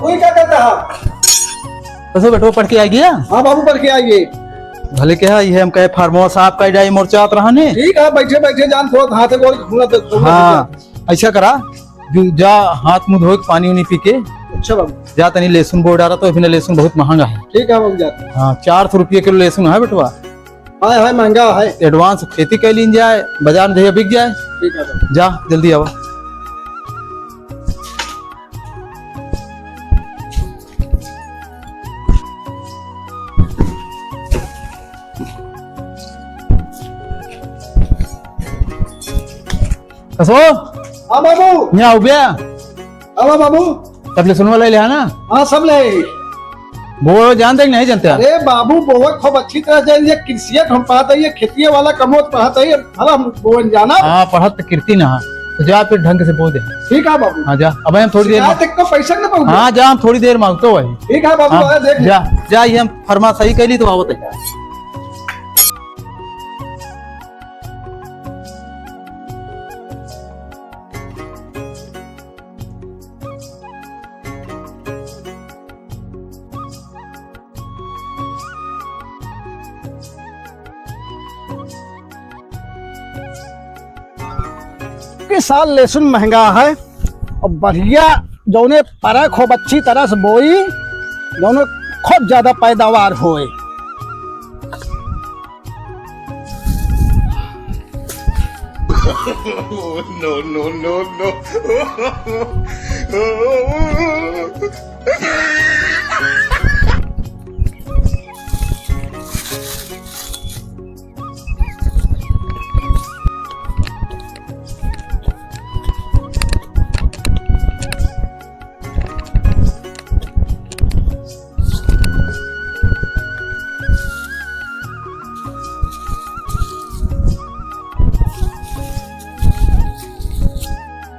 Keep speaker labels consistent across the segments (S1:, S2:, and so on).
S1: कोई क्या कहता है?
S2: कसो बेटो पढ़ के आ गया?
S1: हाँ बाबू पढ़ के आइए।
S2: भले क्या है ये हम कहे फार्मो साहब का जाए मोर्चा रहा ने।
S1: ठीक है बैठे बैठे जान थोड़ा हाथ गोड़ घूमना।
S2: हाँ ऐसा करा जा हाथ मुंह धो के पानी उनी पी के
S1: अच्छा बाबू
S2: जा तनी लहसुन बोर्ड आ रहा तो अभी लहसुन बहुत महंगा है।
S1: ठीक है बाबू जाते।
S2: हाँ 400 रुपये किलो लहसुन है बेटवा।
S1: हाँ महंगा है।
S2: एडवांस खेती कर लीन जाए बाजार में बिक जाए।
S1: ठीक है बाबू।
S2: जा जल्दी आवा। कसो
S1: हाँ बाबू।
S2: यहाँ उबिया
S1: हाँ बाबू।
S2: तब लहसुन वाला ले ना।
S1: हाँ सब ले।
S2: वो जानते नहीं जानते?
S1: अरे बाबू बहुत खूब अच्छी तरह से ये कृषियत हम पढ़ाते हैं, खेती वाला कमोत पढ़ाते हैं, हम बोन जाना।
S2: हाँ पढ़त तो कीर्ति ना तो जा फिर ढंग से बोल दे।
S1: ठीक है बाबू।
S2: हाँ जा अब हम थोड़ी देर
S1: को पैसा न पाऊंगा।
S2: हाँ जा हम थोड़ी देर मांगते वही।
S1: ठीक है बाबू।
S2: हाँ,
S1: देख
S2: जा जा ये हम फरमा सही कैली तो आवत है।
S1: के साल लहसुन महंगा है और बढ़िया जौने परख खूब अच्छी तरह से बोई जौने खूब ज्यादा पैदावार होए।
S3: no.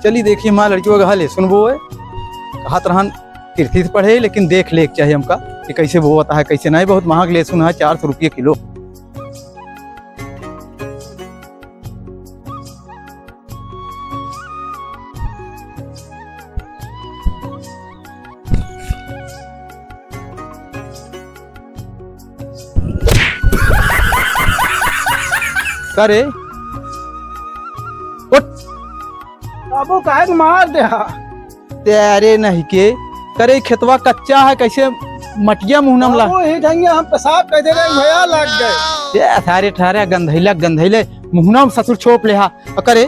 S2: चलिए देखिए माँ लड़कियों का हाल सुन वो है कहा तरह कीर्ति से पढ़े लेकिन देख ले चाहिए हमका कि कैसे वो होता है कैसे नहीं। बहुत महंग लहसुन है 400 रुपये किलो। करे
S1: बाबू काहे मार दे।
S2: तेरे नहीं के करे खेतवा कच्चा है कैसे मटिया मुहनम ला।
S1: बाबू ही ढंगे हम पेशाब कर दे रहे भैया लग गए।
S2: सारे ठारे गंधैले मुहनम ससुर छोप ले हा करे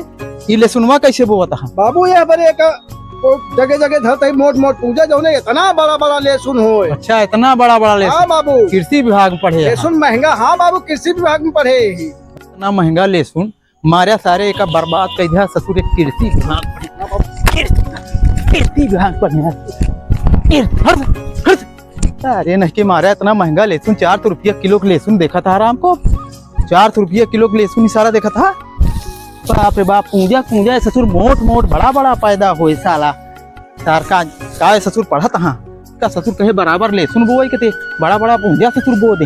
S2: ये लहसुनवा कैसे बोता है।
S1: बाबू ये बड़े का जगह जगह धरते मोट पूजा जौने इतना बड़ा लहसुन हो।
S2: अच्छा इतना बड़ा लहसुन।
S1: हाँ बाबू
S2: कृषि विभाग में पढ़े
S1: लहसुन महंगा। हाँ बाबू कृषि विभाग में पढ़े।
S2: इतना महंगा लहसुन मारे सारे एक बर्बाद कर दिया ससुर। कृषि विभाग अरे नहीं के मारा इतना महंगा लहसुन 400 रुपया किलो का लहसुन देखा था आराम को। 400 रुपया किलो का लहसुन सारा देखा था। बाप रे बाप पूंजा ससुर मोट बड़ा पैदा हो साला तार का ससुर पढ़ा था। का ससुर कहे बराबर लहसुन बोए के बड़ा पूंजा ससुर बो दे।